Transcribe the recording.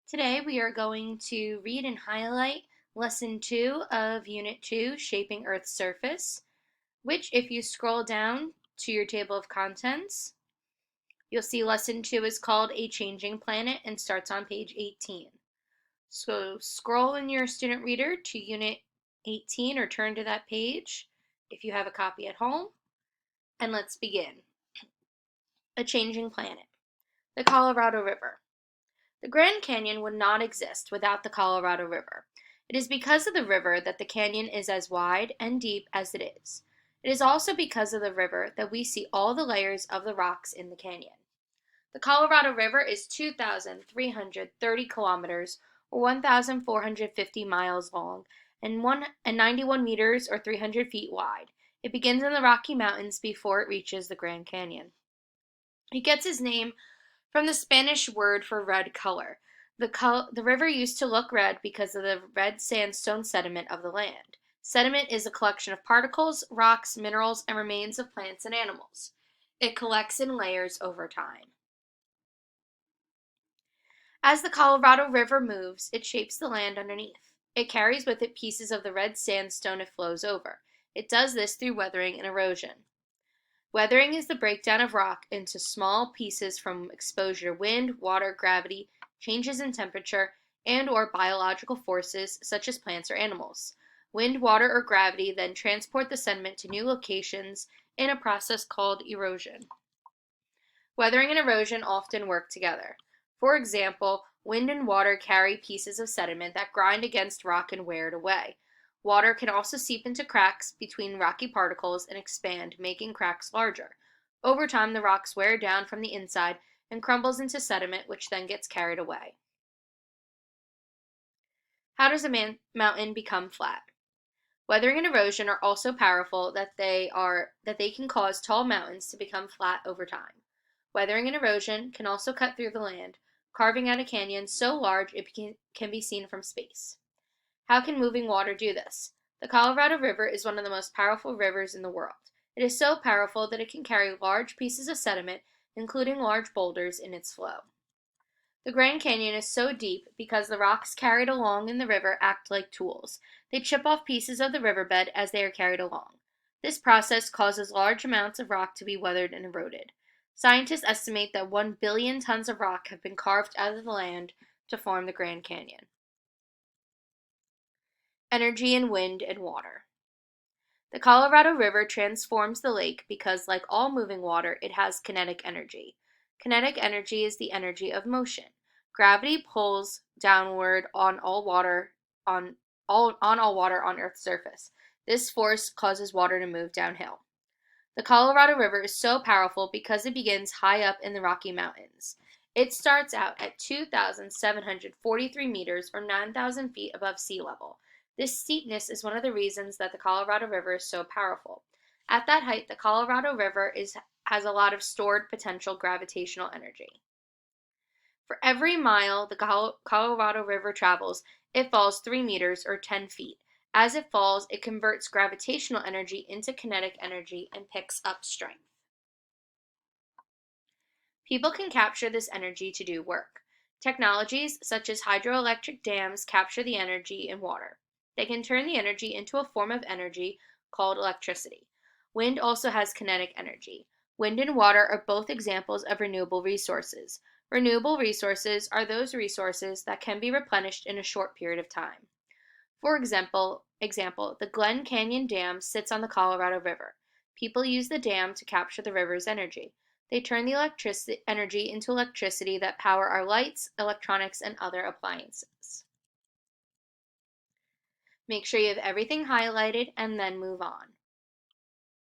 Today we are going to read and highlight Lesson 2 of Unit 2, Shaping Earth's Surface, which if you scroll down to your table of contents, you'll see Lesson 2 is called A Changing Planet and starts on page 18. So scroll in your student reader to Unit 18 or turn to that page if you have a copy at home, and let's begin. A Changing Planet. The Colorado River. The Grand Canyon would not exist without the Colorado River. It is because of the river that the canyon is as wide and deep as it is. It is also because of the river that we see all the layers of the rocks in the canyon. The Colorado River is 2,330 kilometers, or 1,450 miles long, and 91 meters, or 300 feet wide. It begins in the Rocky Mountains before it reaches the Grand Canyon. It gets its name from the Spanish word for red color. The river used to look red because of the red sandstone sediment of the land. Sediment is a collection of particles, rocks, minerals, and remains of plants and animals. It collects in layers over time. As the Colorado River moves, it shapes the land underneath. It carries with it pieces of the red sandstone it flows over. It does this through weathering and erosion. Weathering is the breakdown of rock into small pieces from exposure to wind, water, gravity, changes in temperature, and/or biological forces such as plants or animals. Wind, water, or gravity then transport the sediment to new locations in a process called erosion. Weathering and erosion often work together. For example, wind and water carry pieces of sediment that grind against rock and wear it away. Water can also seep into cracks between rocky particles and expand, making cracks larger. Over time, the rocks wear down from the inside and crumbles into sediment, which then gets carried away. How does a mountain become flat? Weathering and erosion are also powerful that they can cause tall mountains to become flat over time. Weathering and erosion can also cut through the land, carving out a canyon so large it can be seen from space. How can moving water do this? The Colorado River is one of the most powerful rivers in the world. It is so powerful that it can carry large pieces of sediment, including large boulders, in its flow. The Grand Canyon is so deep because the rocks carried along in the river act like tools. They chip off pieces of the riverbed as they are carried along. This process causes large amounts of rock to be weathered and eroded. Scientists estimate that 1 billion tons of rock have been carved out of the land to form the Grand Canyon. Energy in wind and water. The Colorado River transforms the lake because, like all moving water, it has kinetic energy. Kinetic energy is the energy of motion. Gravity pulls downward on all water on Earth's surface. This force causes water to move downhill. The Colorado River is so powerful because it begins high up in the Rocky Mountains. It starts out at 2,743 meters, or 9,000 feet above sea level. This steepness is one of the reasons that the Colorado River is so powerful. At that height, the Colorado River has a lot of stored potential gravitational energy. For every mile the Colorado River travels, it falls 3 meters, or 10 feet. As it falls, it converts gravitational energy into kinetic energy and picks up strength. People can capture this energy to do work. Technologies such as hydroelectric dams capture the energy in water. They can turn the energy into a form of energy called electricity. Wind also has kinetic energy. Wind and water are both examples of renewable resources. Renewable resources are those resources that can be replenished in a short period of time. For example, the Glen Canyon Dam sits on the Colorado River. People use the dam to capture the river's energy. They turn the energy into electricity that power our lights, electronics, and other appliances. Make sure you have everything highlighted and then move on.